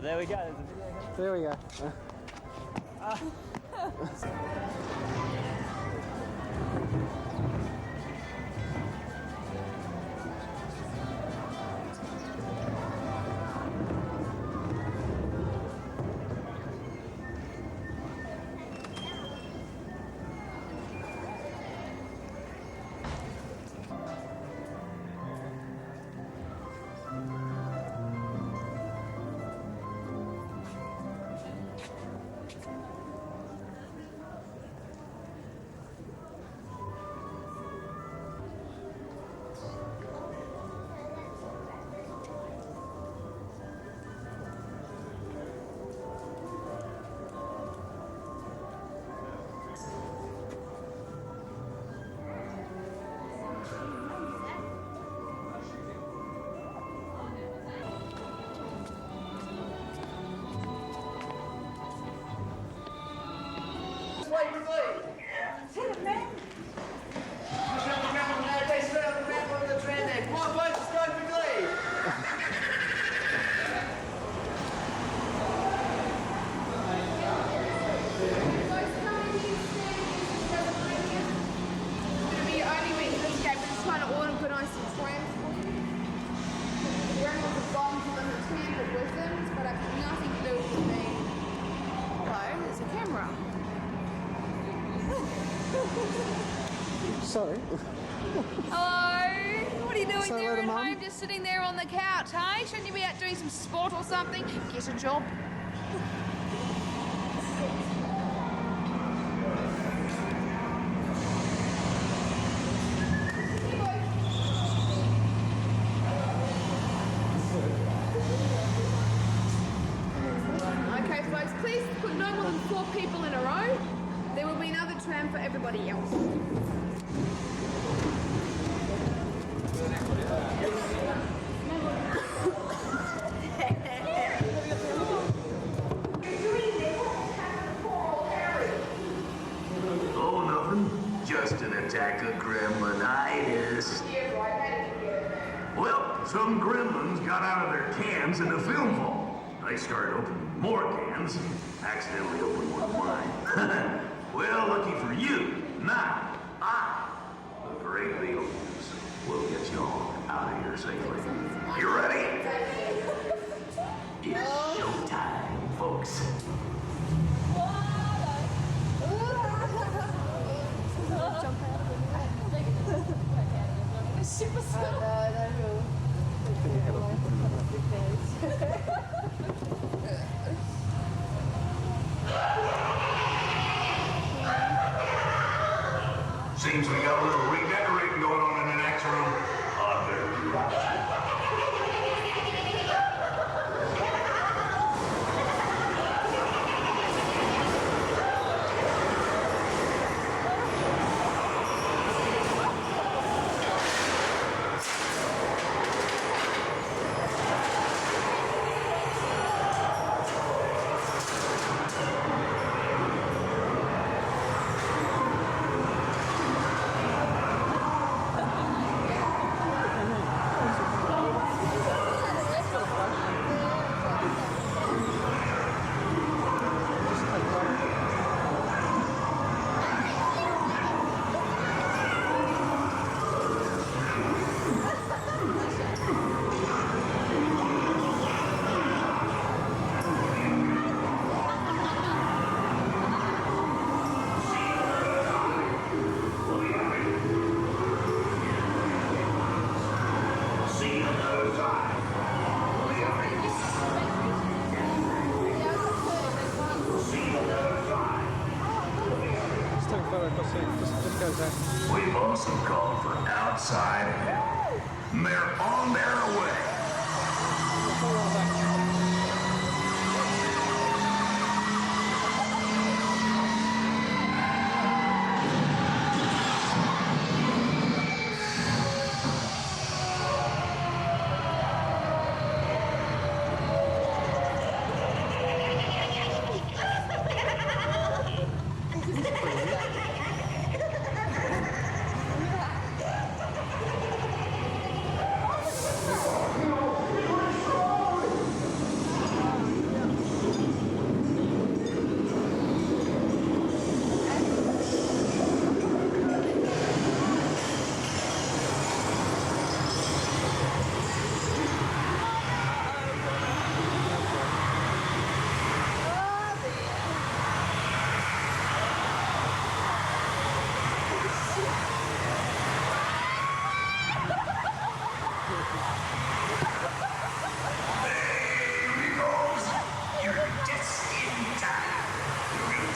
there we go. There's a video. There we go. Sorry. Hello? What are you doing Say there hello to at Mum. home, just sitting there on the couch, hey? Shouldn't you be out doing some sport or something? Get a job. Okay, folks, please put no more than 4 people in a row. There will be another tram for everybody else. Oh, nothing. Just an attack of gremlinitis. Well, some gremlins got out of their cans in the film vault. I started opening more cans, accidentally opened one of mine. Well, lucky for you, not I. The great Beetlejuice will get you all out of here safely. You ready? It's showtime, folks. Seems we got a little redecorating going on in the next room. I better be right. We've also called for outside help. They're on their way.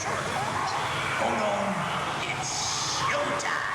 Hold on. It's showtime.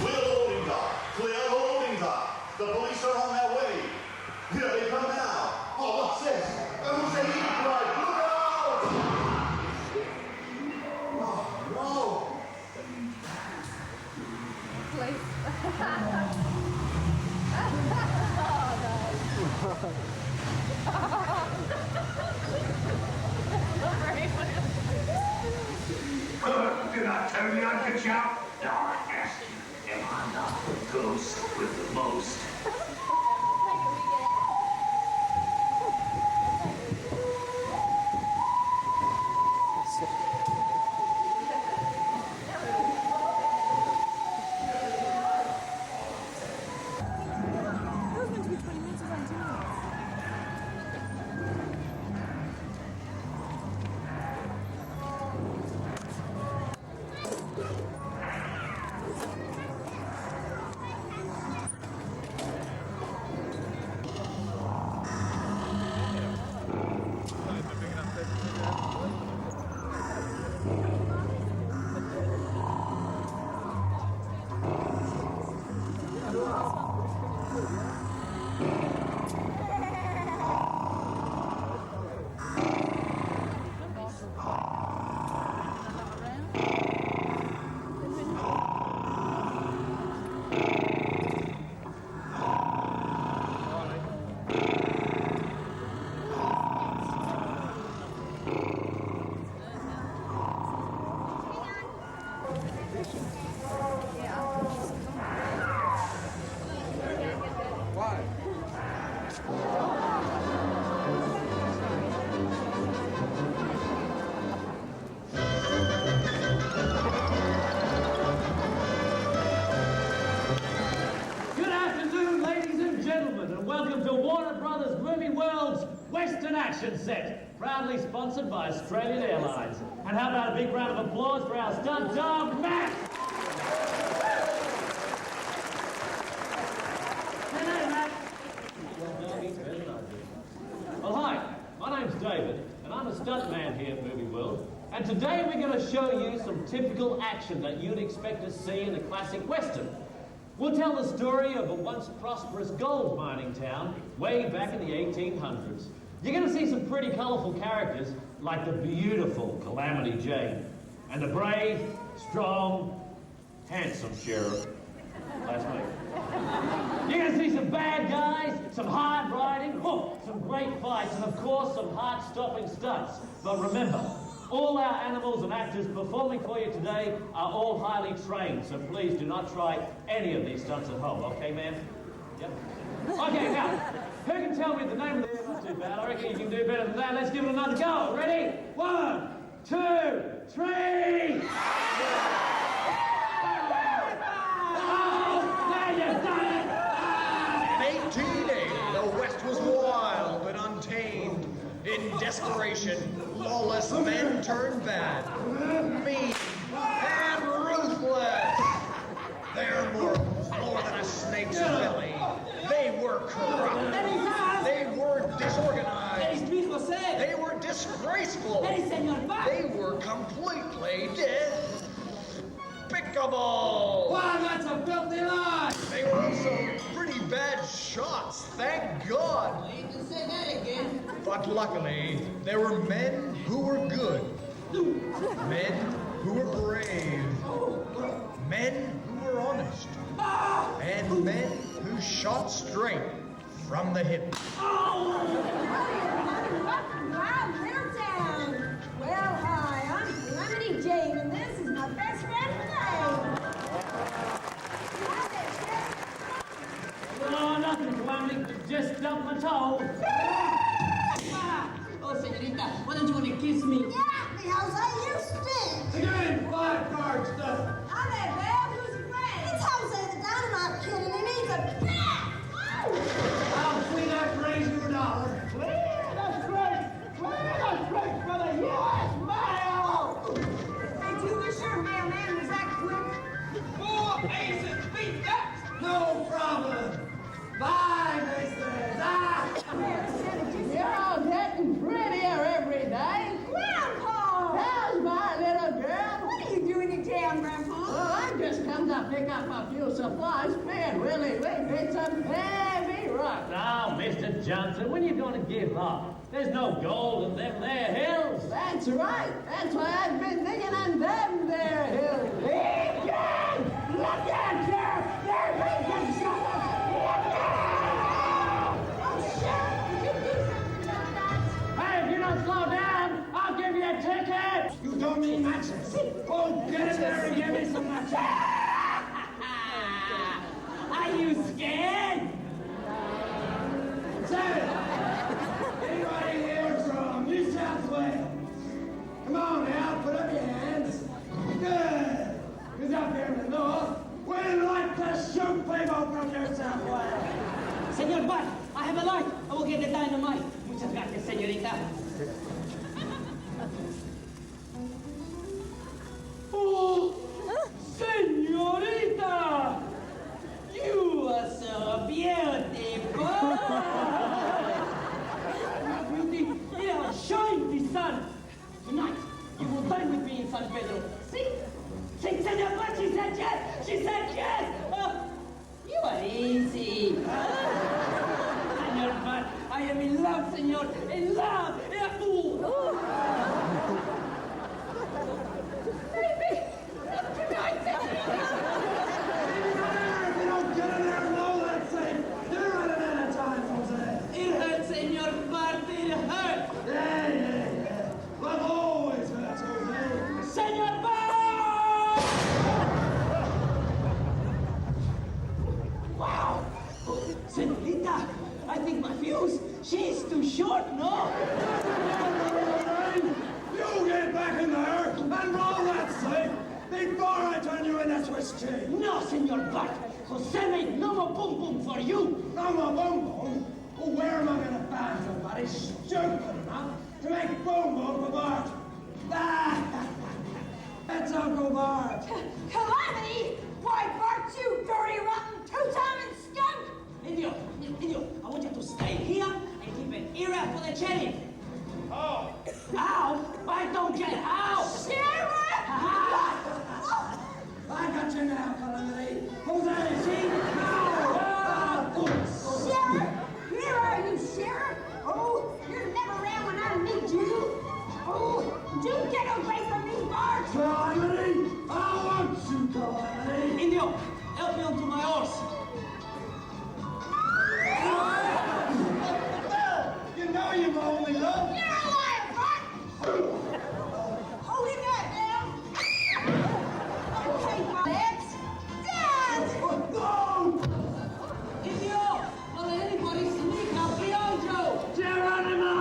Clear the loading dock. Clear the loading dock. The police are on their way. Here they come now. Oh, what's this? Who's the heat drive? Look out! Oh, Did I tell you I'd get you out? Darn bastard. Am I not the ghost with the most? Western Action Set, proudly sponsored by Australian Airlines. And how about a big round of applause for our stunt dog, Matt? Hello, Matt. Well, hi, my name's David, and I'm a stuntman here at Movie World. And today we're going to show you some typical action that you'd expect to see in a classic Western. We'll tell the story of a once prosperous gold mining town way back in the 1800s. You're going to see some pretty colourful characters like the beautiful Calamity Jane and the brave, strong, handsome sheriff. Last week. You're going to see some bad guys, some hard riding, some great fights, and of course some heart-stopping stunts. But remember, all our animals and actors performing for you today are all highly trained, so please do not try any of these stunts at home, okay, ma'am? Yep. Okay, now, who can tell me the name of the... Not too bad, I reckon you can do better than that. Let's give it another go. Ready? 1, 2, 3! Oh, there you've done it! In 1880, the West was wild and untamed. In desperation, lawless men turned bad, mean, and ruthless. Their morals, more than a snake's belly. They were corrupt. They were disorganized. They were disgraceful. They were completely despicable. Wow, that's a filthy lie! They were also pretty bad shots, thank God. Say that again. But luckily, there were men who were good, men who were brave, men who were honest, and men who shot straight from the hip. Wow, little town. Well, hi, I'm Calamity Jane, and this is my best friend, Renee. Oh, nothing, Calamity. Just dump my toe. Oh, señorita, why don't you want to kiss me? Yeah, because I used to. Again, 5 card stuff. I'm that bad who's a friend. It's Jose the No problem. Bye, Mrs. You're all getting prettier every day. Grandpa! How's my little girl? What are you doing in town, Grandpa? Well, I just come to pick up a few supplies. Me and Willie, we hit some heavy rock. Now, Mr. Johnson, when are you going to give up? There's no gold in them there hills. That's right. That's why I've been digging on them there hills. Lincoln! Look out there! They're making something! Look out! Oh, Sheriff, did you do something about that? Hey, if you don't slow down, I'll give you a ticket. You don't mean matches. Oh, get in there and give me some matches. Are you scared? Say, anybody here from New South Wales? Come on now, put up your hands. Good. Because up here in the north, we like to shoot people from New South Wales. Senor Bart, I have a light. I will get the dynamite. Muchas gracias, señorita. Oh, señorita! You are so beautiful! Beauty, here, shine the sun! Tonight, you will dine with me in San Pedro. See? See, Senor Bart, she said yes! She said yes! You are easy. Senor Bart, I am in love, senor. In love! A fool! Baby! Tonight, If you don't get in there and blow that thing, you're running out of time, Jose. It hurts, Senor Bart, it hurts! Yeah. Love always hurts, Jose. Senor Bart! Wow! Senorita, I think my fuse, she's too short, no? You get back in there and roll that thing before I turn you in a Swiss cheese. No, Senor Bart. Jose made no more boom boom for you. No more boom boom? Well, where am I going to find somebody stupid enough to make boom boom for Bart? Ah, that's Uncle Bart. Calamity! Why, Bart, you dirty, rotten, two-timing skunk! Indio, I want you to stay here and keep an ear out for the sheriff. Oh, How? I don't get how. Sheriff! I got you now, Calamity. Jose, see? Now! Sheriff! Where are you, Sheriff? Oh, you're never around when I need you. Oh, do get away from me, Bart! Calamity! I want you, Calamity! Indio, help me onto my horse. You know you mow me, love. You're a liar, Bart! Hold him up now. Okay, Bart. Let's dance! No! Indio, don't let anybody sneak up behind you. Geronimo!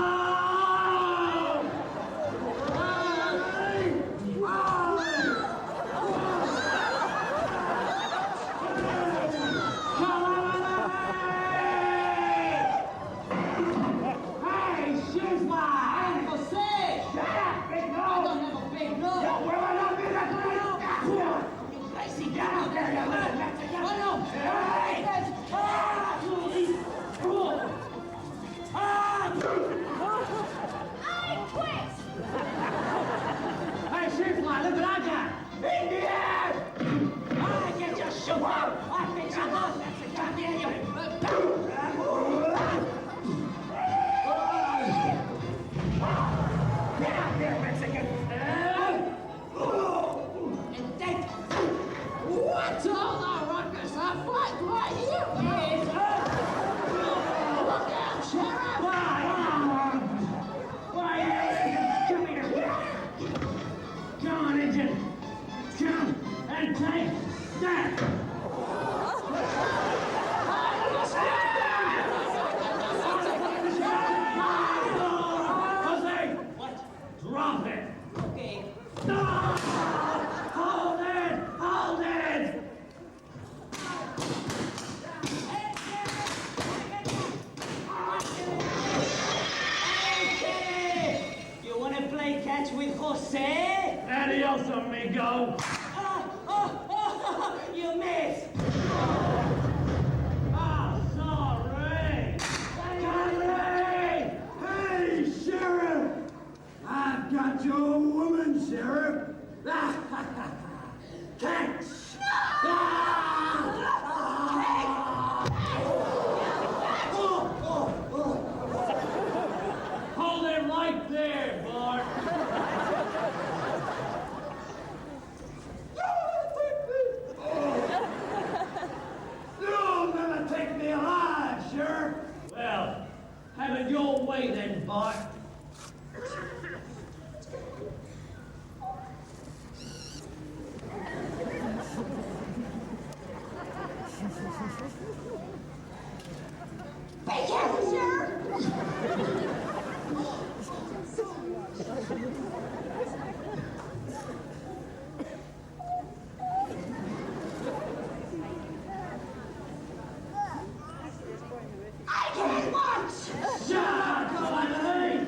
Hey, she's my Jose. Shut up, big nose. I don't have a big nose. You crazy guy out there, you little I know. Hey! I quit! Hey, she's my look what I got. Indian! I get your sugar. I think you lost that goddamn Get out there, Mexican! And take... What's all the ruckus? I fight right here! Yes, look out, Sheriff! Why, come here! Come on, Injun! Come and take that! Jose! What? Drop it! Okay. No! Hold it! Hold it! Okay! You want to play catch with Jose? Adios, amigo. You missed! it your way then, Bart. Be careful, Sheriff! I can't watch! Shut up, Calamity!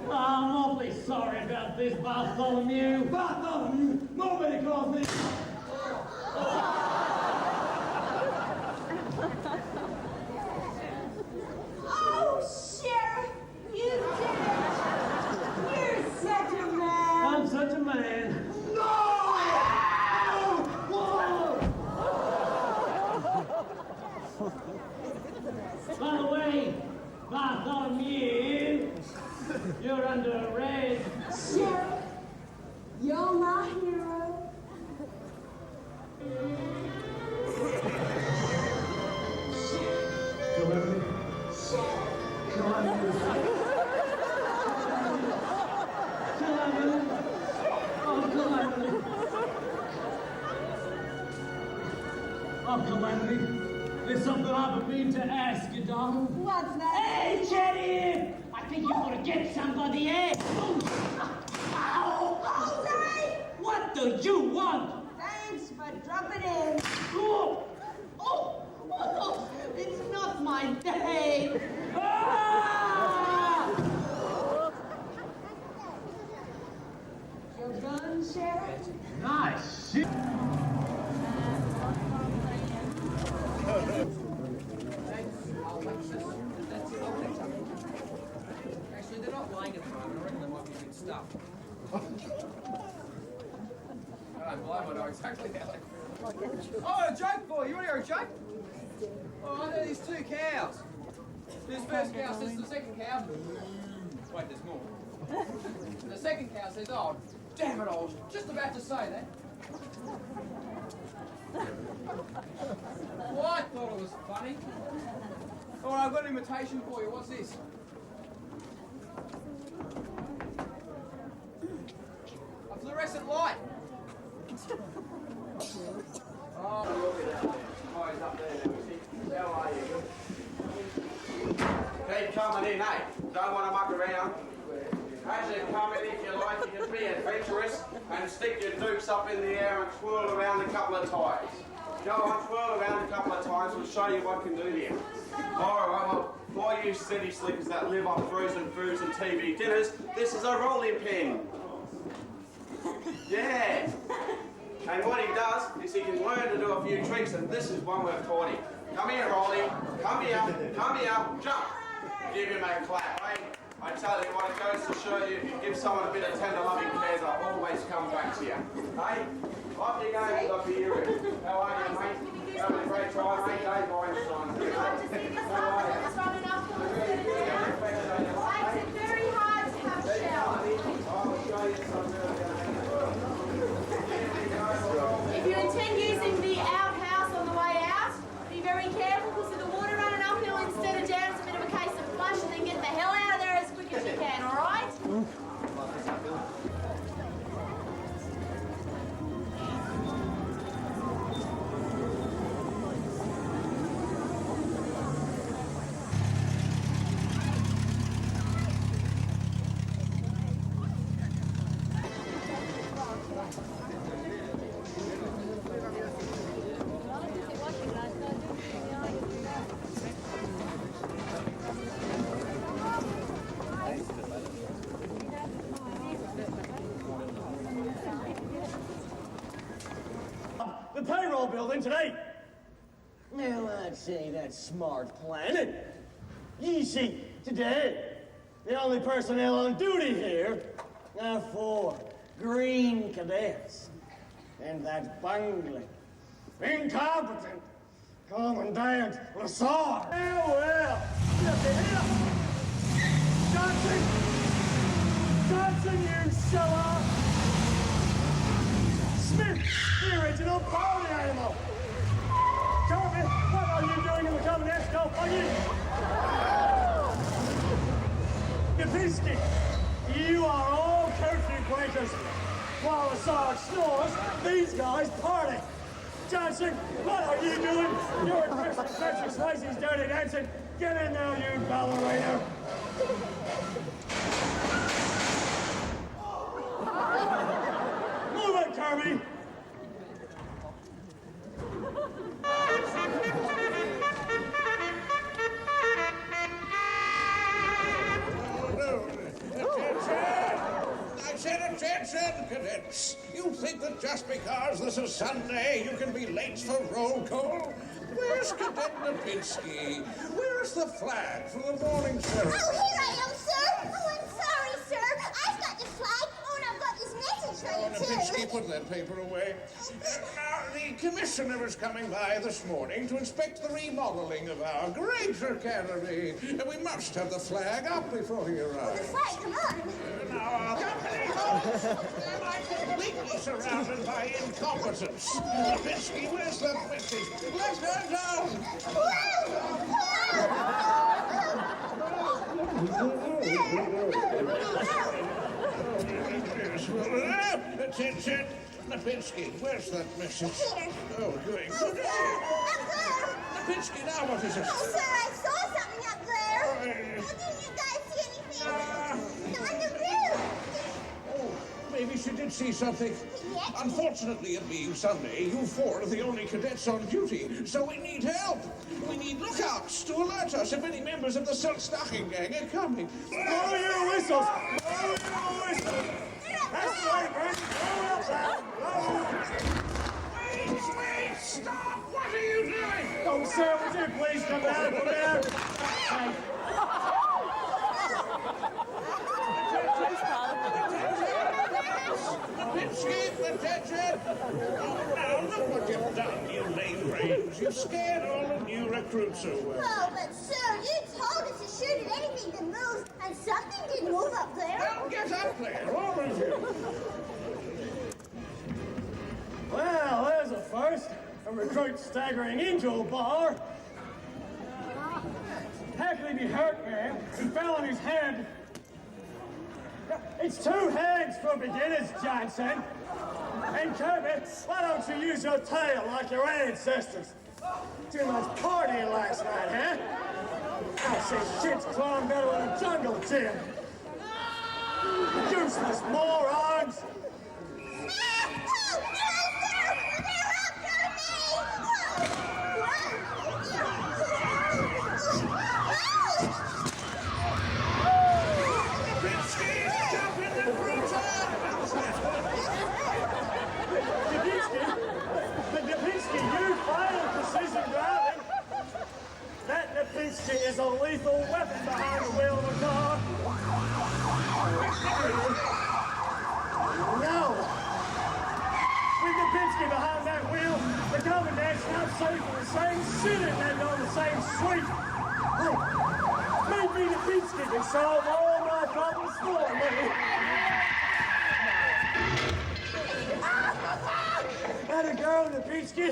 I'm awfully sorry about this, Bartholomew. Bartholomew, nobody calls me. Oh, Sheriff, you did it! You're such a man! I'm such a man. By the way, Bartholomew, you're under arrest. Sheriff, you're my hero. Oh, Calamity, there's something I've been meaning to ask you, darling. What's that? Hey, Jenny! I think you're gonna get somebody, eh? Jose! What do you want? Thanks for dropping in. Oh, it's not my day. Ah! Your gun, Sheriff? Nice shit. Actually, they're not lying at the moment. I reckon they might be good stuff. I don't blame, I know exactly how they feel. Oh, a joke for you. You want to hear a joke? Oh, I know these two cows. This first cow says to the second cow, wait, there's more. The second cow says, oh, damn it, I was just about to say that. Well, I thought it was funny. All right, I've got an imitation for you. What's this? A fluorescent light. Oh, look at that. Guys up there. How are you? Keep coming in, eh? Don't want to muck around. As you come in, if you like, you can be adventurous and stick your dukes up in the air and twirl around a couple of times. Go on, twirl around a couple of times. We'll show you what I can do here. All right, well, for you city slickers that live on frozen foods and TV dinners, this is a rolling pin. Yeah. And what he does is he can learn to do a few tricks, and this is one we've taught him. Come here, Rolly. Come here, jump. Give him a clap, eh? I tell you what, it goes to show you, if you give someone a bit of tender loving care, they'll always come back to you. Hey, off you go to the beer room. How are you, mate? Having a great time, mate? Dave Einstein. How are you? Makes it very hard to have a shower. I'll show you some If you intend using the outhouse on the way out, be very careful because of the water running uphill instead of down. It's a bit of a case of flush, and then get the hell out of there as quick as you can, all right? The payroll building today. Now, I'd say that's smart planning. You see, today, the only personnel on duty here are 4 green cadets. And that bungling, incompetent Commandant Lassard. Well, look at here. Johnson, you seller. Smith, the original pony animal. Corbin, what are you doing in the Commandant's golf buggy? stores, these guys party. Johnson, what are you doing? You're a Christmas Patrick Swayze's Dirty Dancing. Get in there, you ballerina. Move it, Kirby. Attention, cadets! You think that just because this is Sunday, you can be late for roll call? Where's Cadet Lipinski? Where's the flag for the morning service? Oh, here I am, sir! Oh, I'm sorry, sir! I've got the flag! Oh, and I've got this message for you, too! Lipinski, put that paper away. Now, the commissioner is coming by this morning to inspect the remodeling of our great academy. And we must have the flag up before he arrives. The flag, come on! Now, our company I'm completely surrounded by incompetence. Lipinski, where's the message? Let her down! Attention! Lipinski, where's that message? Here. Oh, good. Up there! Lipinski, now what is it? Oh, sir, I saw something up there! Oh, didn't you guys see anything? On the roof! Oh, maybe she did see something. Yes. Unfortunately, it being Sunday, you four are the only cadets on duty, so we need help. We need lookouts to alert us if any members of the Silk Stocking Gang are coming. Blow your whistles! Blow your whistles! That's right, Brent! Blow up that! Wait! Stop! What are you doing? Oh, sir, would you please come down from there? Hey. Lipinski, attention! Oh, now look what you've done, you lame brains. You've scared all the new recruits away. Oh, but sir, you told us to shoot at anything that moves, and something did move up there. Well, get up there, all of you. Well, there's a first. A recruit staggering into a bar. How could he be hurt, ma'am? He fell on his head. It's 2 hands for beginners, Johnson. And Kirby, why don't you use your tail like your ancestors? Too much partying last night, huh? I say shit's climb better than a jungle gym. Useless morons! Lipinski, you failed precision driving. That Lipinski is a lethal weapon behind the wheel of a car. No. With Lipinski behind that wheel, the commandant's not safe in the same city and on the same street. Oh, maybe Lipinski can solve all my problems for me. That a girl, Lipinski.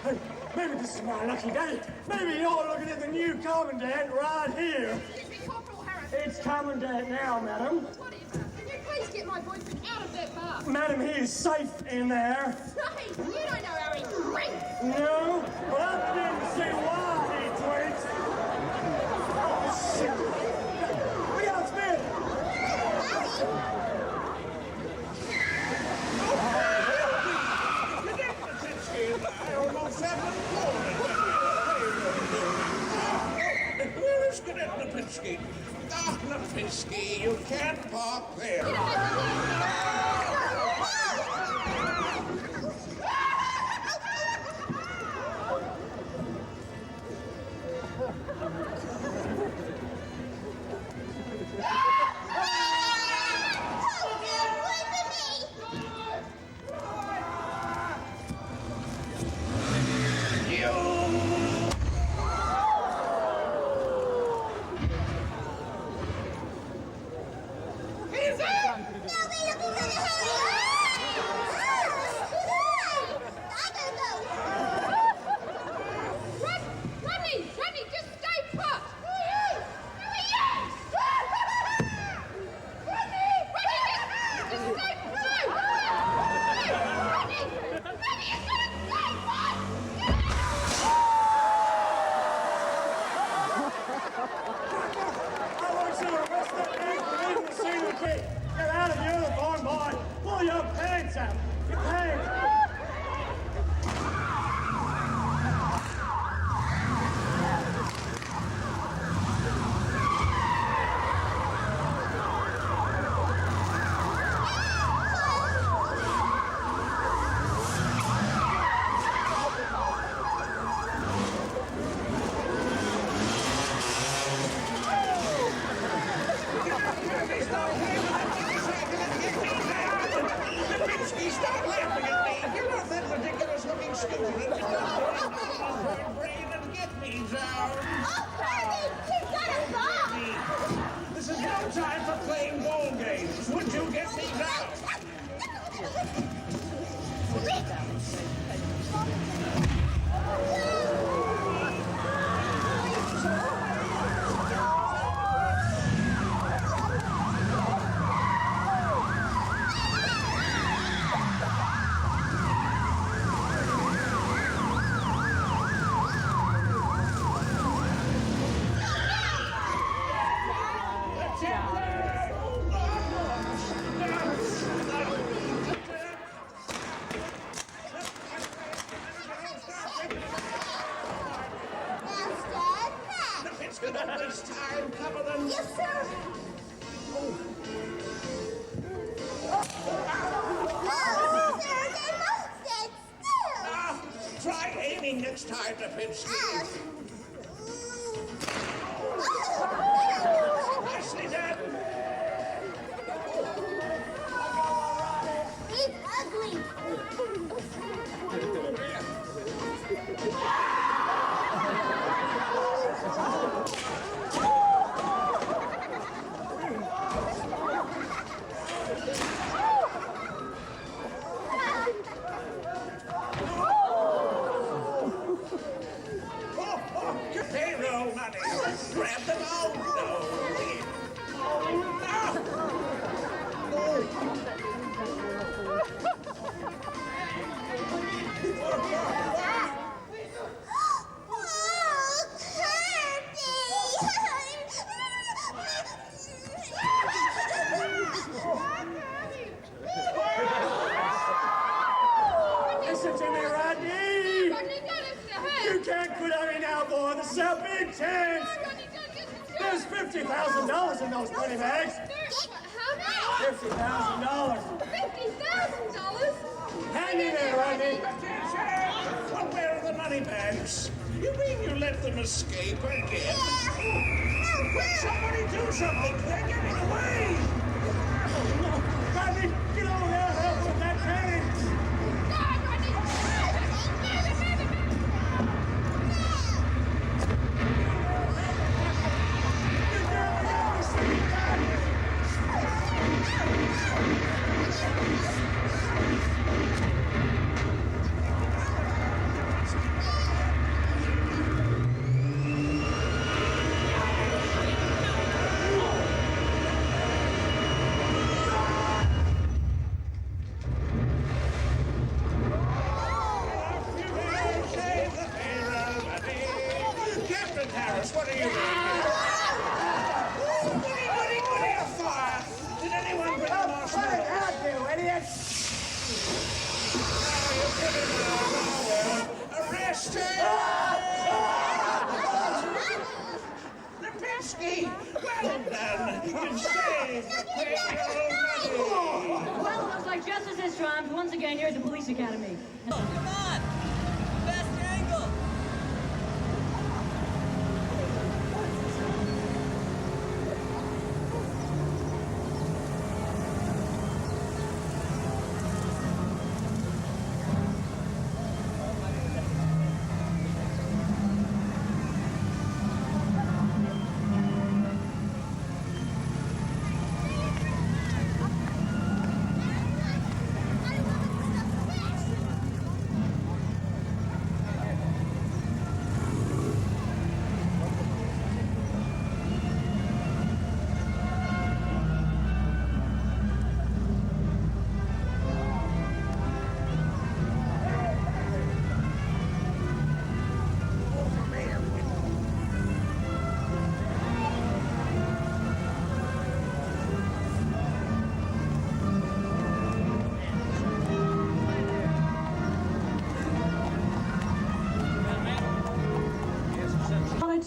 Hey, maybe this is my lucky day. Maybe you're looking at the new commandant right here. Excuse me, Corporal Harris. It's commandant now, madam. What is it? Can you please get my boyfriend out of that bar? Madam, he is safe in there. Hey, you don't know how he drinks. No, but I'm beginning to see why he drinks. Oh, shit. Look out, Smith. Where is Cadet Lipinski? Ah, Lipinski, you can't park there. Now we looking for the down. Oh, Kirby, he's got a ball. This is no time for playing ball games. Would you get me down? It's gonna waste time, cover them. Yes, sir. Oh, sir, they both said still. Try aiming next time, Lipinski. Nicely done. He's ugly. Payroll money. Grab them all. No. Listen to me, Rodney! You can't quit on me now, boy. This is our big chance. There's $50,000 in those money bags. $50,000. $50,000? Hang in there, Rodney. Well, where are the money bags? You mean you let them escape again? Somebody do something! They're getting away! Rodney, get over there and help with that cannon. Captain Harris, what are you doing? Woody, a fire! Did anyone bring a marshmallow? Out, you idiot! Arrest him! Lipinski! Well done! You've saved the payroll money! Well, looks like justice has triumphed once again here at the police academy. Come on! Best angle!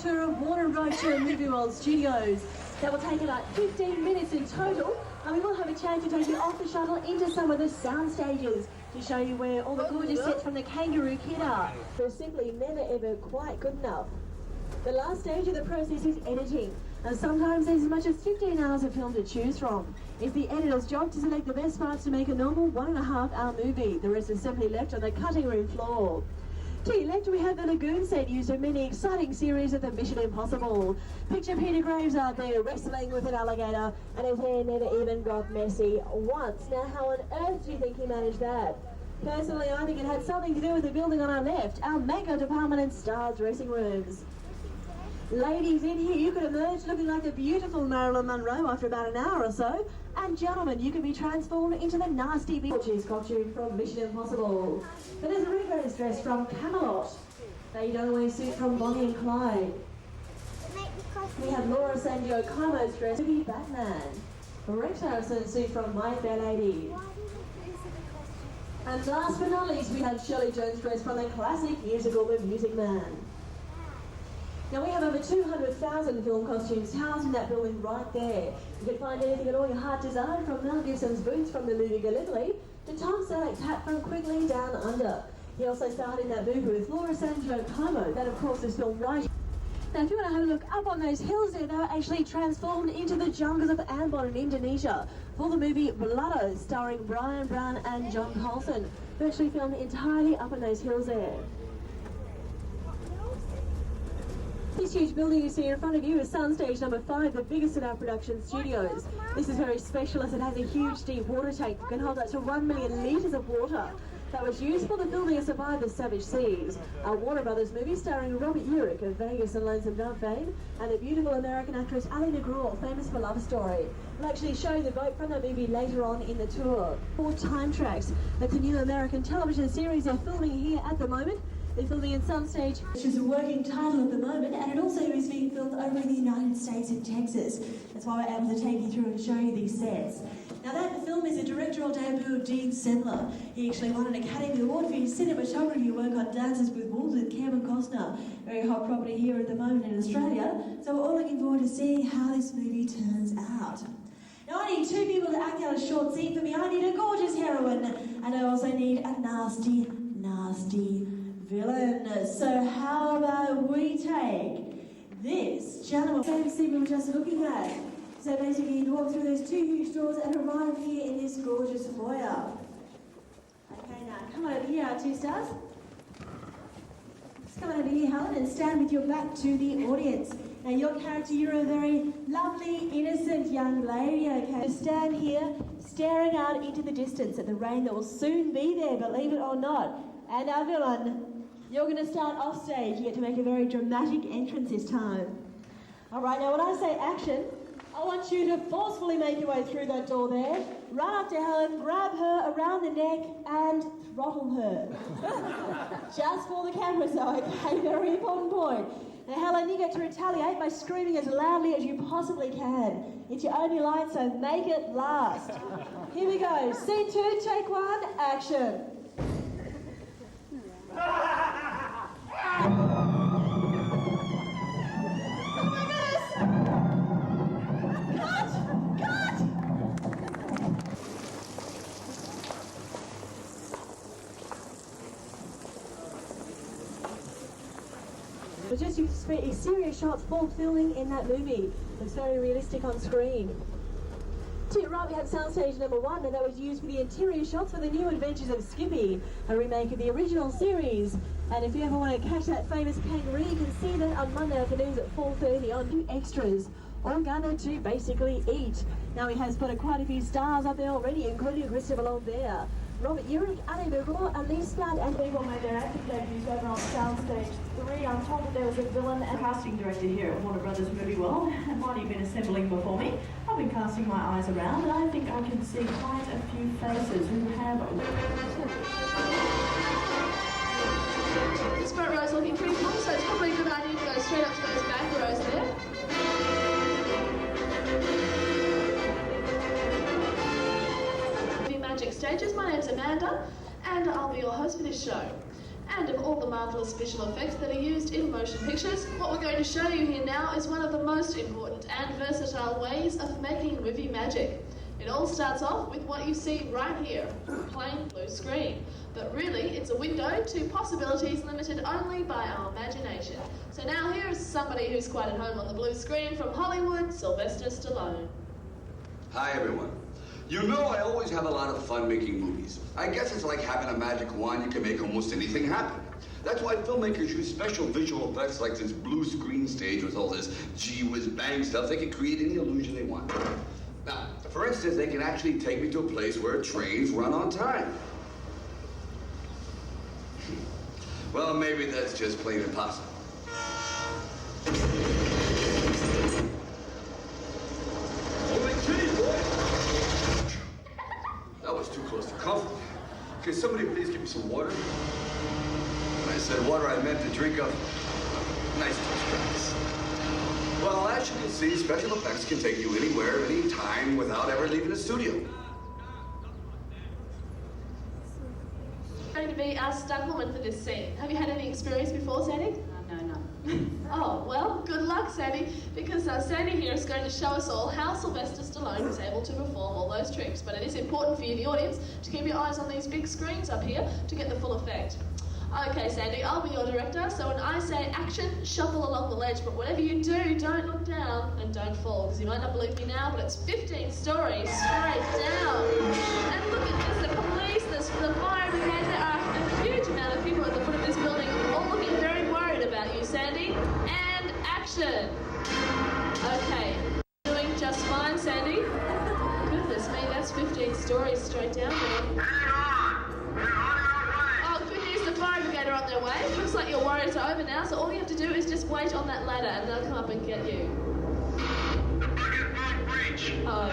Tour of Warner Roadshow Movie World Studios. That will take about 15 minutes in total, and we will have a chance to take you off the shuttle into some of the sound stages to show you where all the gorgeous sets from the Kangaroo Kid are. They're simply never ever quite good enough. The last stage of the process is editing, and sometimes there's as much as 15 hours of film to choose from. It's the editor's job to select the best parts to make a normal 1.5 hour movie. The rest is simply left on the cutting room floor. To your left, we have the Lagoon set used in many exciting series of the Mission Impossible. Picture Peter Graves out there wrestling with an alligator, and his hair never even got messy once. Now, how on earth do you think he managed that? Personally, I think it had something to do with the building on our left, our makeup department and Stars dressing rooms. Ladies, in here, you could emerge looking like the beautiful Marilyn Monroe after about an hour or so. And gentlemen, you can be transformed into the nasty Beetlejuice costume from Mission Impossible. Vanessa Redgrave dress from Camelot. Faye Dunaway suit from Bonnie and Clyde. We have Laura San Giacomo's dress to be Batman. Rex Harrison suit from My Fair Lady. And last but not least, we have Shirley Jones dress from the classic musical The Music Man. Now we have over 200,000 film costumes housed in that building right there. You can find anything at all your heart desired, from Mel Gibson's boots from the movie Gallipoli to Tom Selleck's hat from Quigley Down Under. He also starred in that movie with Laura San Giacomo, that of course is filmed right. Now if you want to have a look up on those hills there, they were actually transformed into the jungles of Ambon in Indonesia for the movie Blotto, starring Brian Brown and John Colson, who actually filmed entirely up on those hills there. This huge building you see in front of you is Soundstage number 5, the biggest in our production studios. This is very special as it has a huge deep water tank that can hold up to 1 million litres of water. That was used for the building to survive the savage seas. Our Warner Brothers movie starring Robert Urich of Vegas and Lonesome Dove fame, and the beautiful American actress Ali Negrul, famous for Love Story. We'll actually show the boat from that movie later on in the tour. 4 Time Tracks. That's a new American television series they're filming here at the moment. They're filming in Soundstage, which is a working title at the moment, and it also is being filmed over in the United States in Texas. That's why we're able to take you through and show you these sets. Now that film is a directorial debut of Dean Sedler. He actually won an Academy Award for his cinematography work on Dances with Wolves with Kevin Costner. Very hot property here at the moment in Australia, so we're all looking forward to seeing how this movie turns out. Now I need 2 people to act out a short scene for me. I need a gorgeous heroine, and I also need a nasty, nasty villain. So how about we take this gentleman? Same scene we were just looking at. So basically you'd walk through those 2 huge doors and arrive here in this gorgeous foyer. Okay, now come on over here, our 2 stars. Just come on over here, Helen, and stand with your back to the audience. Now your character, you're a very lovely, innocent young lady, okay? So stand here, staring out into the distance at the rain that will soon be there, believe it or not. And our villain, you're going to start off stage. You get to make a very dramatic entrance this time. All right, now when I say action, I want you to forcefully make your way through that door there, run up to Helen, grab her around the neck, and throttle her. Just for the camera, so okay, very important point. Now Helen, you get to retaliate by screaming as loudly as you possibly can. It's your only line, so make it last. Here we go. Scene 2, take 1, action. But just you serious shots for filming in that movie. Looks very realistic on screen. To your right we have Soundstage number 1, and that was used for the interior shots for the New Adventures of Skippy, a remake of the original series. And if you ever want to catch that famous kangaroo, you can see that on Monday afternoons at 4:30 on New Extras. All gonna to basically eat. Now he has put quite a few stars up there already, including Christopher Lambert, Robert Urich, Ali Negrul, Elise Platt, and people made their acting debuts over on Soundstage 3. I'm told that there was a villain and casting director here at Warner Brothers Movie World, and while you've been assembling before me, I've been casting my eyes around, and I think I can see quite a few faces who have... This front row's looking pretty full, so it's probably a good idea to go straight up to those back rows there. Magic Stages, my name's Amanda, and I'll be your host for this show. And of all the marvellous visual effects that are used in motion pictures, what we're going to show you here now is one of the most important and versatile ways of making movie magic. It all starts off with what you see right here, a plain blue screen. But really, it's a window to possibilities limited only by our imagination. So now here is somebody who's quite at home on the blue screen from Hollywood, Sylvester Stallone. Hi everyone. You know I always have a lot of fun making movies. I guess it's like having a magic wand, you can make almost anything happen. That's why filmmakers use special visual effects like this blue screen stage with all this gee-whiz bang stuff. They can create any illusion they want. Now, for instance, they can actually take me to a place where trains run on time. Well, maybe that's just plain impossible. That was too close to comfort. Can somebody please give me some water? When I said water, I meant to drink of nice toast cracks. Well, as you can see, special effects can take you anywhere, anytime, without ever leaving the studio. Going to be our stuntwoman for this scene. Have you had any experience before, Sandy? No. Oh, well, good luck, Sandy, because Sandy here is going to show us all how Sylvester Stallone was able to perform all those tricks. But it is important for you, the audience, to keep your eyes on these big screens up here to get the full effect. Okay, Sandy, I'll be your director, so when I say action, shuffle along the ledge, but whatever you do, don't look down and don't fall, because you might not believe me now, but it's 15 stories straight down. And look at this, the police, the fire brigade, there are a huge amount of people at the foot of this building, all looking very worried about you, Sandy. And action! Okay, doing just fine, Sandy. Goodness me, that's 15 stories straight down there. Fire brigade are on their way. Looks like your worries are over now, so all you have to do is just wait on that ladder and they'll come up and get you. The bucket won't breach. Oh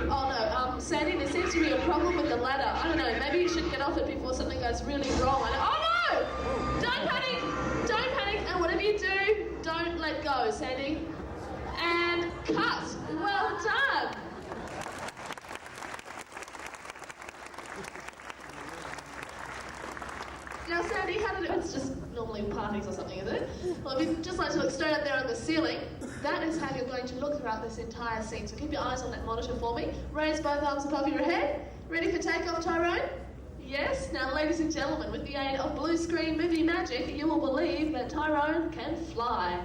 no, Sandy, there seems to be a problem with the ladder. I don't know, maybe you should get off it before something goes really wrong. Oh no! Don't panic! Don't panic, and whatever you do, don't let go, Sandy. And cut! Well done! Now, Sandy, how did it... It's just normally parties or something, isn't it? Well, if you'd just like to look straight up there on the ceiling, that is how you're going to look throughout this entire scene. So keep your eyes on that monitor for me. Raise both arms above your head. Ready for takeoff, Tyrone? Yes? Now, ladies and gentlemen, with the aid of blue screen movie magic, you will believe that Tyrone can fly.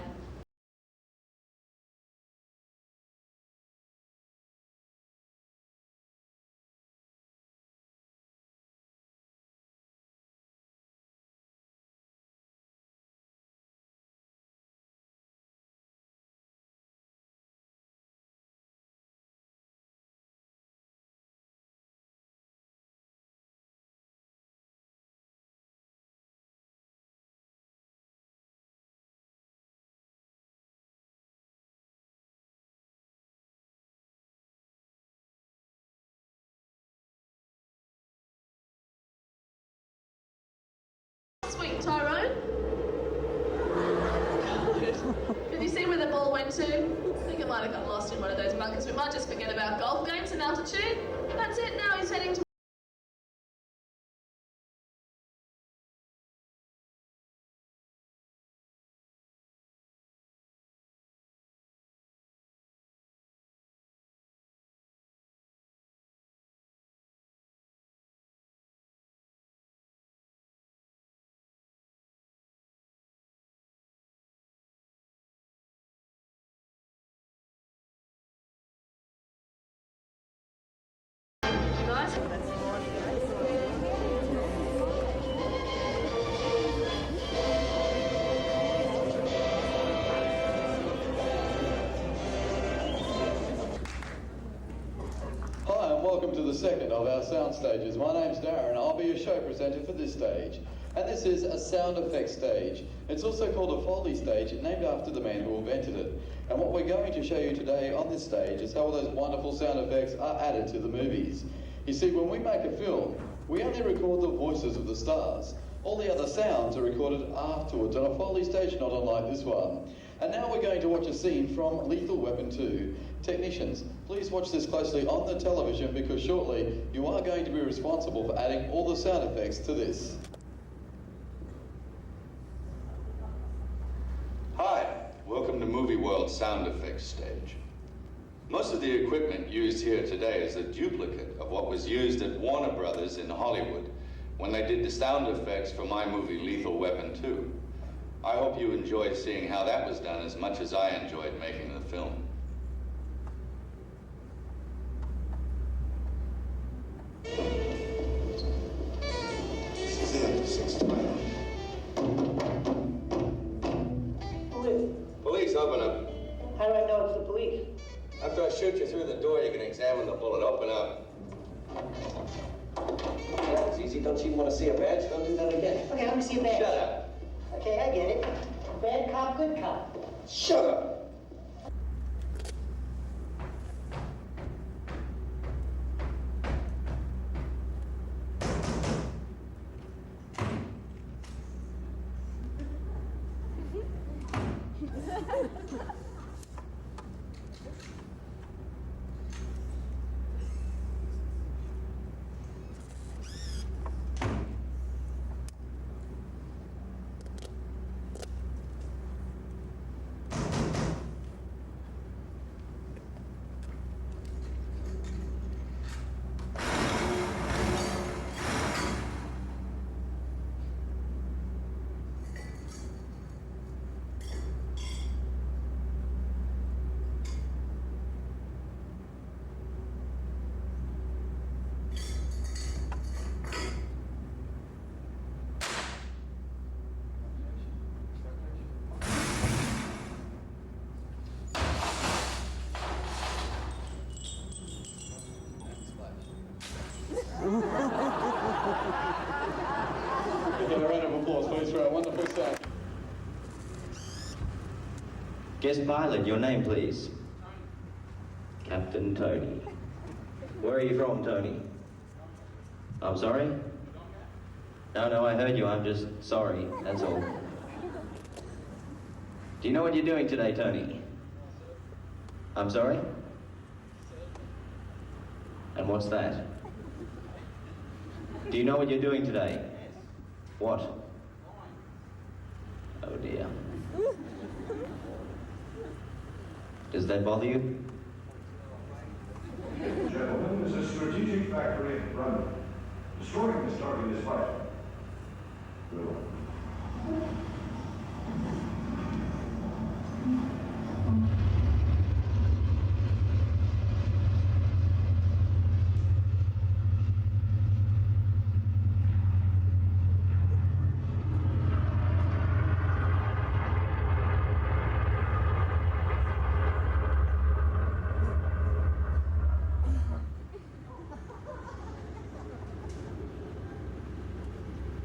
Sweet, Tyrone. Good. Can you see where the ball went to? I think it might have got lost in one of those bunkers. We might just forget about golf games and altitude. That's it, now he's heading to... Nice. Hi and welcome to the second of our sound stages. My name's Darren. I'll be your show presenter for this stage. And this is a sound effects stage. It's also called a Foley stage, named after the man who invented it. And what we're going to show you today on this stage is how all those wonderful sound effects are added to the movies. You see, when we make a film, we only record the voices of the stars. All the other sounds are recorded afterwards on a Foley stage, not unlike this one. And now we're going to watch a scene from Lethal Weapon 2. Technicians, please watch this closely on the television because shortly you are going to be responsible for adding all the sound effects to this. Hi, welcome to Movie World Sound Effects Stage. Most of the equipment used here today is a duplicate of what was used at Warner Brothers in Hollywood when they did the sound effects for my movie Lethal Weapon 2. I hope you enjoyed seeing how that was done as much as I enjoyed making the film. This is it, 6 times. Who's it? Police, open up. How do I know it's the police? After I shoot you through the door, you can examine the bullet. Open up. That's easy. Don't you want to see a badge? Don't do that again. Okay, let me see a badge. Shut up. Okay, I get it. Bad cop, good cop. Shut up. Give a round of applause, please, for our wonderful staff. Guest pilot, your name, please. Captain Tony. Where are you from, Tony? I'm sorry? No, I heard you. I'm just sorry. That's all. Do you know what you're doing today, Tony? I'm sorry? And what's that? Do you know what you're doing today? What? Oh dear. Does that bother you? Gentlemen, there's a strategic factory in London. Destroying this target is vital. Good luck.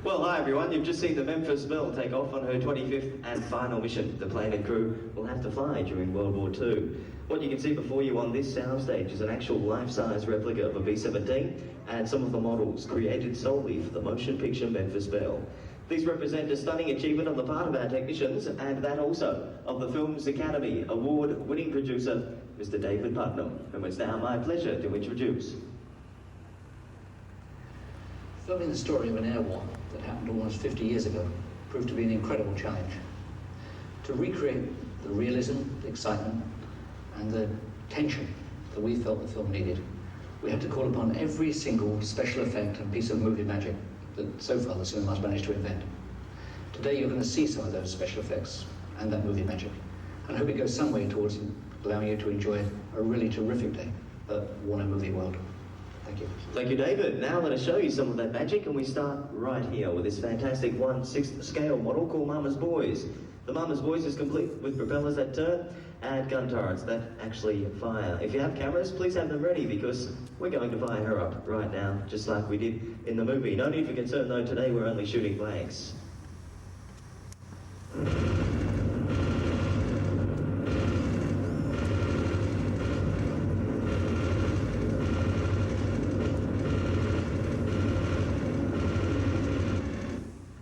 Well, hi everyone. You've just seen the Memphis Belle take off on her 25th and final mission. The plane and crew will have to fly during World War II. What you can see before you on this soundstage is an actual life-size replica of a B-17 and some of the models created solely for the motion picture Memphis Belle. These represent a stunning achievement on the part of our technicians and that also of the Films Academy Award-winning producer, Mr. David Putnam, whom it's now my pleasure to introduce. Filming the story of an air war that happened almost 50 years ago proved to be an incredible challenge. To recreate the realism, the excitement, and the tension that we felt the film needed, we had to call upon every single special effect and piece of movie magic that so far the cinema has managed to invent. Today you're going to see some of those special effects and that movie magic, and I hope it goes some way towards allowing you to enjoy a really terrific day at Warner Movie World. Thank you. Thank you, David. Now let us show you some of that magic, and we start right here with this fantastic 1/6 scale model called Mama's Boys. The Mama's Boys is complete with propellers that turn and gun turrets that actually fire. If you have cameras, please have them ready because we're going to fire her up right now, just like we did in the movie. No need for concern though, today we're only shooting blanks.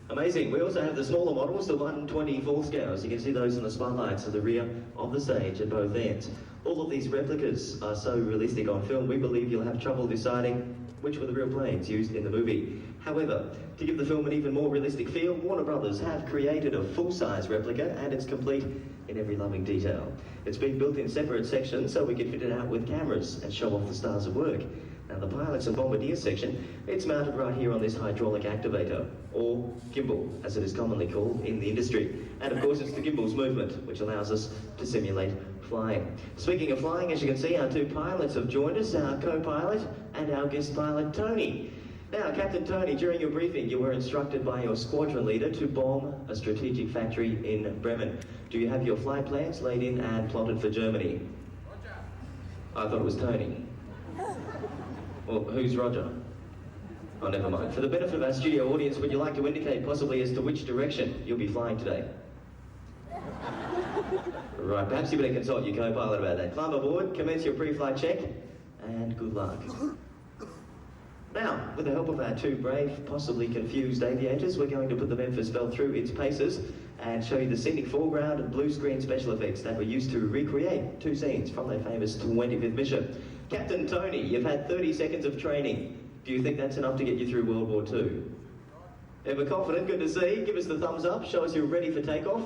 Amazing. We also have the smaller models, the 1/24 scales. You can see those in the spotlights at the rear of the stage at both ends. All of these replicas are so realistic on film, we believe you'll have trouble deciding which were the real planes used in the movie. However, to give the film an even more realistic feel, Warner Brothers have created a full-size replica and it's complete in every loving detail. It's been built in separate sections so we can fit it out with cameras and show off the stars at work. Now the pilots and bombardier section, it's mounted right here on this hydraulic activator, or gimbal as it is commonly called in the industry. And of course it's the gimbal's movement which allows us to simulate flying. Speaking of flying, as you can see, our two pilots have joined us, our co-pilot and our guest pilot Tony. Now, Captain Tony, during your briefing, you were instructed by your squadron leader to bomb a strategic factory in Bremen. Do you have your flight plans laid in and plotted for Germany? Roger. I thought it was Tony. Well, who's Roger? Oh, never mind. For the benefit of our studio audience, would you like to indicate possibly as to which direction you'll be flying today? Right, perhaps you better consult your co-pilot about that. Climb aboard, commence your pre-flight check, and good luck. Now, with the help of our two brave, possibly confused aviators, we're going to put the Memphis Belle through its paces and show you the scenic foreground and blue screen special effects that were used to recreate two scenes from their famous 25th mission. Captain Tony, you've had 30 seconds of training. Do you think that's enough to get you through World War II? Ever confident? Good to see. Give us the thumbs up. Show us you're ready for takeoff.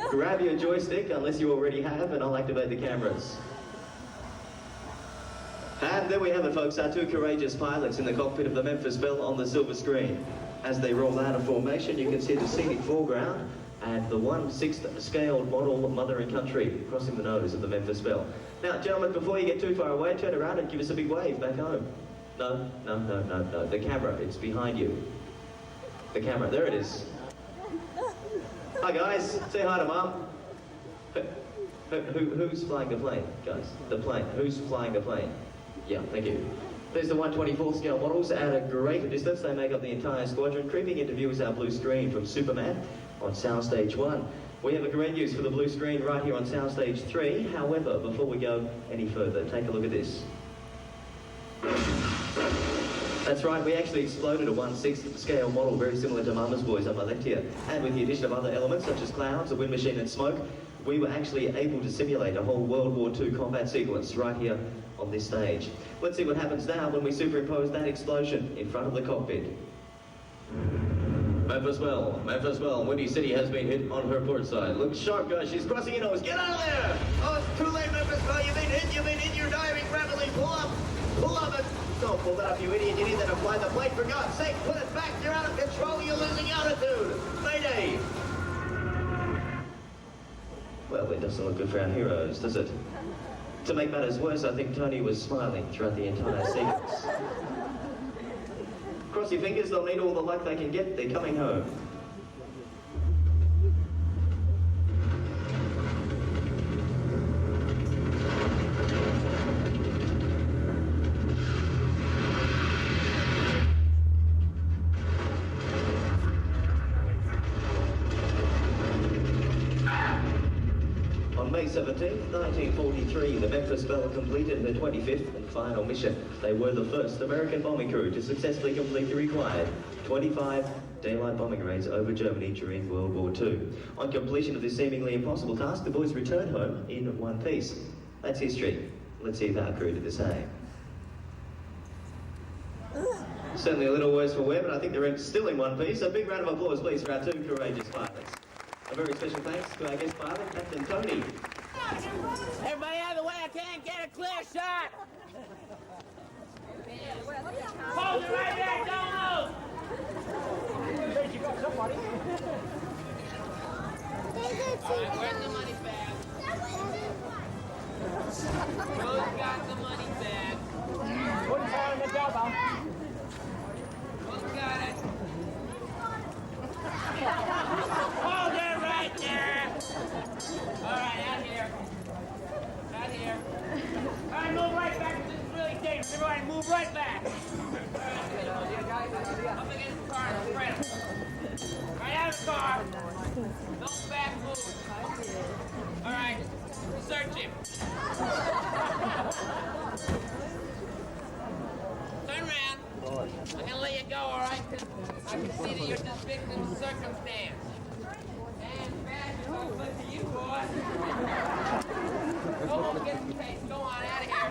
Grab your joystick, unless you already have, and I'll activate the cameras. And there we have it, folks, our two courageous pilots in the cockpit of the Memphis Belle on the silver screen. As they roll out of formation, you can see the scenic foreground and the 1/6 scale model Mother and Country crossing the nose of the Memphis Belle. Now, gentlemen, before you get too far away, turn around and give us a big wave back home. No. The camera, it's behind you. The camera, there it is. Hi, guys. Say hi to Mum. Who's flying the plane, guys? The plane. Who's flying the plane? Yeah, thank you. There's the 1/24 scale models at a great distance. They make up the entire squadron. Creeping into view is our blue screen from Superman on Soundstage 1. We have a great news for the blue screen right here on Soundstage 3. However, before we go any further, take a look at this. That's right, we actually exploded a 1/6 scale model very similar to Mama's Boys on my left here. And with the addition of other elements such as clouds, a wind machine and smoke, we were actually able to simulate a whole World War II combat sequence right here on this stage. Let's see what happens now when we superimpose that explosion in front of the cockpit. Memphis Belle, Windy City has been hit on her port side. Look sharp, guys, she's crossing your nose. Get out of there! Oh, it's too late, Memphis Belle, you've been hit, you're diving rapidly. Pull up, and don't pull that up, you idiot. You need that to fly the plane, for God's sake. Put it back, you're out of control, you're losing altitude. Mayday! Well, it doesn't look good for our heroes, does it? To make matters worse, I think Tony was smiling throughout the entire sequence. Cross your fingers, they'll need all the luck they can get. They're coming home. May 17, 1943, the Memphis Belle completed her 25th and final mission. They were the first American bombing crew to successfully complete the required 25 daylight bombing raids over Germany during World War II. On completion of this seemingly impossible task, the boys returned home in one piece. That's history. Let's see if our crew did the same. Certainly a little worse for wear, but I think they're still in one piece. A big round of applause, please, for our two courageous pilots. A very special thanks to our guest pilot, Captain Tony. Everybody out of the way, I can't get a clear shot! Hold it right there, don't move! You got somebody. Alright, where's the money bag? Who's got the money bag? Who's got the double? Who's got it? Hold it right there! Alright, out here. Out here. Alright, move right back. This is really dangerous. Everybody move right back. Up against the car and spread them. Right out of the car. Don't back move. Alright, search him. Turn around. I'm gonna let you go, alright? I can see that you're just victim of circumstance. And bad news to you, boy. Go home and get some taste. Go on, out of here.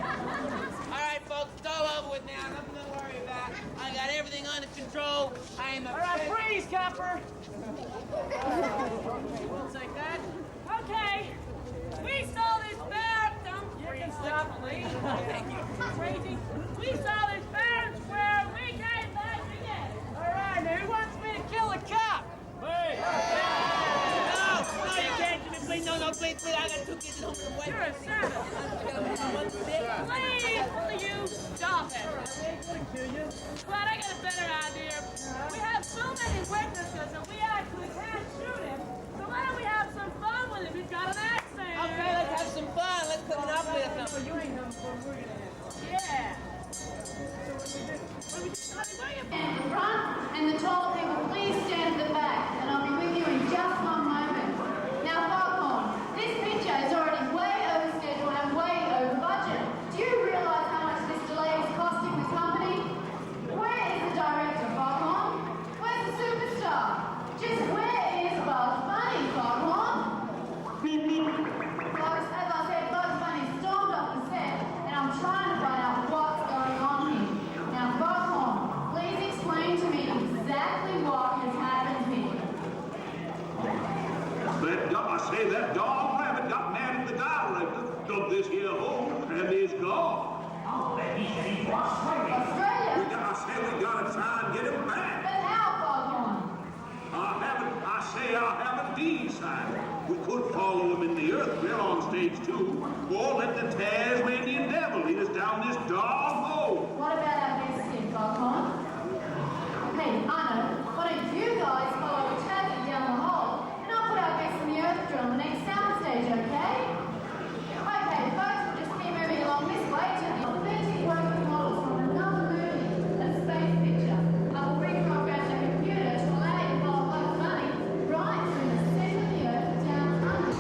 Alright, folks, it's all over with now. Nothing to worry about. I got everything under control. I am a... Alright, freeze, copper! We'll take that. Okay. We saw this bear. Don't freeze, stop, please. Thank you. Crazy. We saw this fair and square. We came back again. Alright, now who wants me to kill a cop? Hey! No, you can't. Please, no, please. Wait, I got 2 kids at home from the You're a savage. Please, will you stop it? But I got a better idea. We have so many witnesses and we actually can't shoot him. So why don't we have some fun with him? He's got an accent. Okay, let's have some fun. Let's clean up with him. You ain't having fun. We're gonna have fun. Yeah. Stand at the front, and the taller people, please stand at the back, and I'll be with you in just one moment. Now, Foghorn, this picture is already way over schedule and way over budget. Do you realise how much this delay is costing the company? Where is the director, Foghorn? Where's the superstar? Just where is Bugs Bunny, Foghorn? Bugs, as I said, Bugs Bunny stormed off the set, and I'm trying to find out what's going on here. Now, Foghorn, please explain to me exactly what has happened here. That dog rabbit got mad at the director, took this here hole, and is gone. Oh, but he said he was Australia. We gotta try and get him back. But how, Foghorn? I haven't decided. We could follow him in the earth grill on stage 2, or let the Tasmanian devil lead us down this dog hole. What about our guest here, Foghorn? Hey, I know. Why don't you guys follow Tassie down the hole, and I'll put our guest in the earth drill on the next soundstage, okay? Okay, folks, we'll just keep moving along this way to the authentic working models from another movie, A Space Picture. I will reprogram the computer to allow you to follow Bugs Bunny right through the center of the earth down under.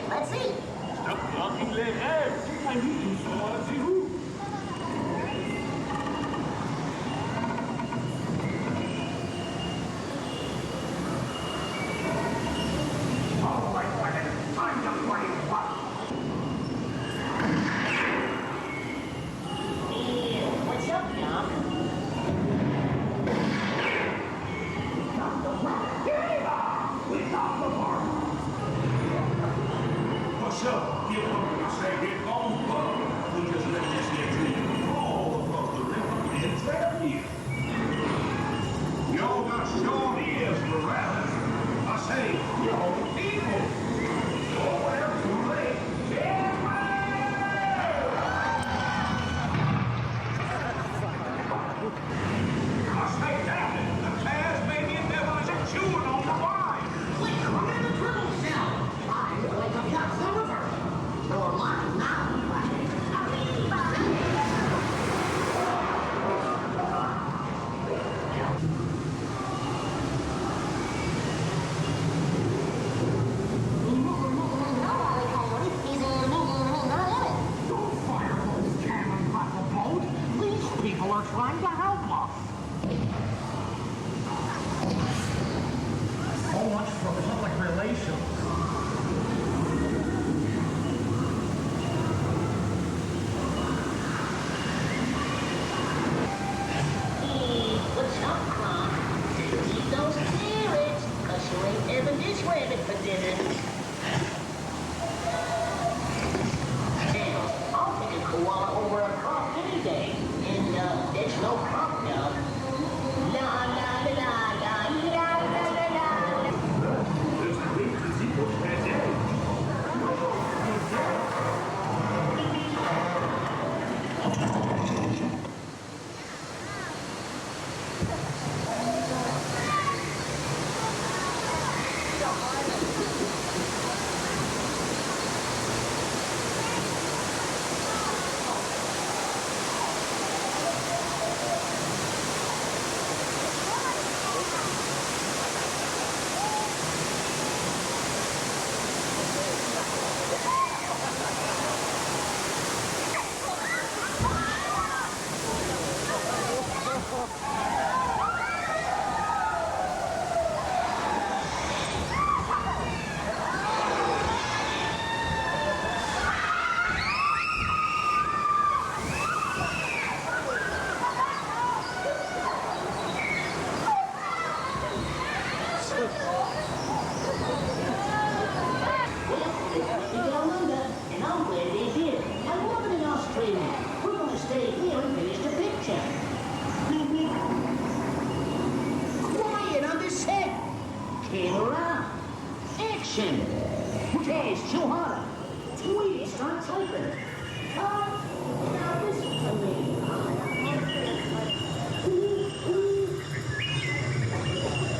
Let's see. Stop blocking their air. I need to saw the roof. All right, women, time to play what? What's up, Doc? We got the mark. What's up? You know, I say get on bug. We just let this here dream all across the river and trap you. Y'all got short ears for rabbits. I say, y'all the people. Oh, well, too late. I say that the Tasmanian devil is chewing on the line. Click on the dribble sound. I like a cat river. Or mine now. Don't fire those cannons at the boat. These people are trying to help us.